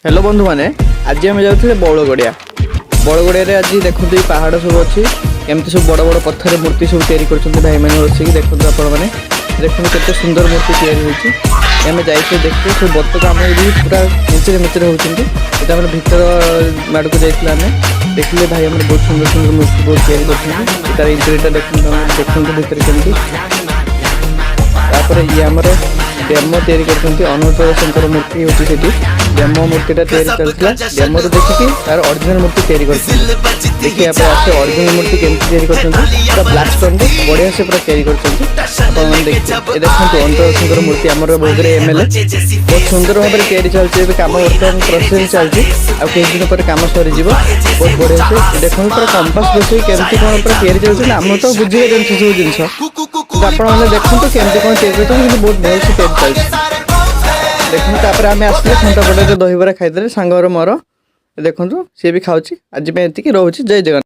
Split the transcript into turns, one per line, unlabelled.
Hello बंधु मैंने आज आम जाते बौलगड़िया बौलगड़िया आज देखते ये पहाड़ सब अच्छी केमती सब बड़ बड़ पत्थर मूर्ति सब तैयारी कर भाई मैंने बसिक देखते आपण मैंने देखते केते सुंदर मूर्ति तैयारी होमें जाइए देखते सब बतक आम पूरा मिचरे मिचरे होता भर माड़ को जाइए आम देखिए भाई आम बहुत सुंदर सुंदर मूर्ति बहुत तैयारी तार इंटरटा देखते भितर केमती ये आमर डेमो तैयारी करते अनुराग शंकर मूर्ति होती डेमो मूर्तिटा तैयारी चलता डेमो देखिए तार ओरिजिनल मूर्ति तैयारी करते देखिए ओरिजिनल मूर्ति केमती तैयारी करते ब्लाक स्टोन बढ़िया से पूरा तैयारी करते देखते अनुराग शंकर मूर्ति आम बहुत एमएलए बहुत सुंदर भाव में तैयारी चलती कम बर्तमान प्रोसेस चलती किस दिन पर कम सरीज बहुत बढ़िया से देखो पूरा कंपास बस केमती कौन पूरा तैयारी चलती आम तो बुझे सब जिन आपने देखते केमती कौन तैयारी करते बहुत भल से तैयारी चलती देखते आम आसले खंटापटे दहीबरा खाईदे सांगर मोर देखो सी भी खाऊँ आज रोचे जय जगन्नाथ।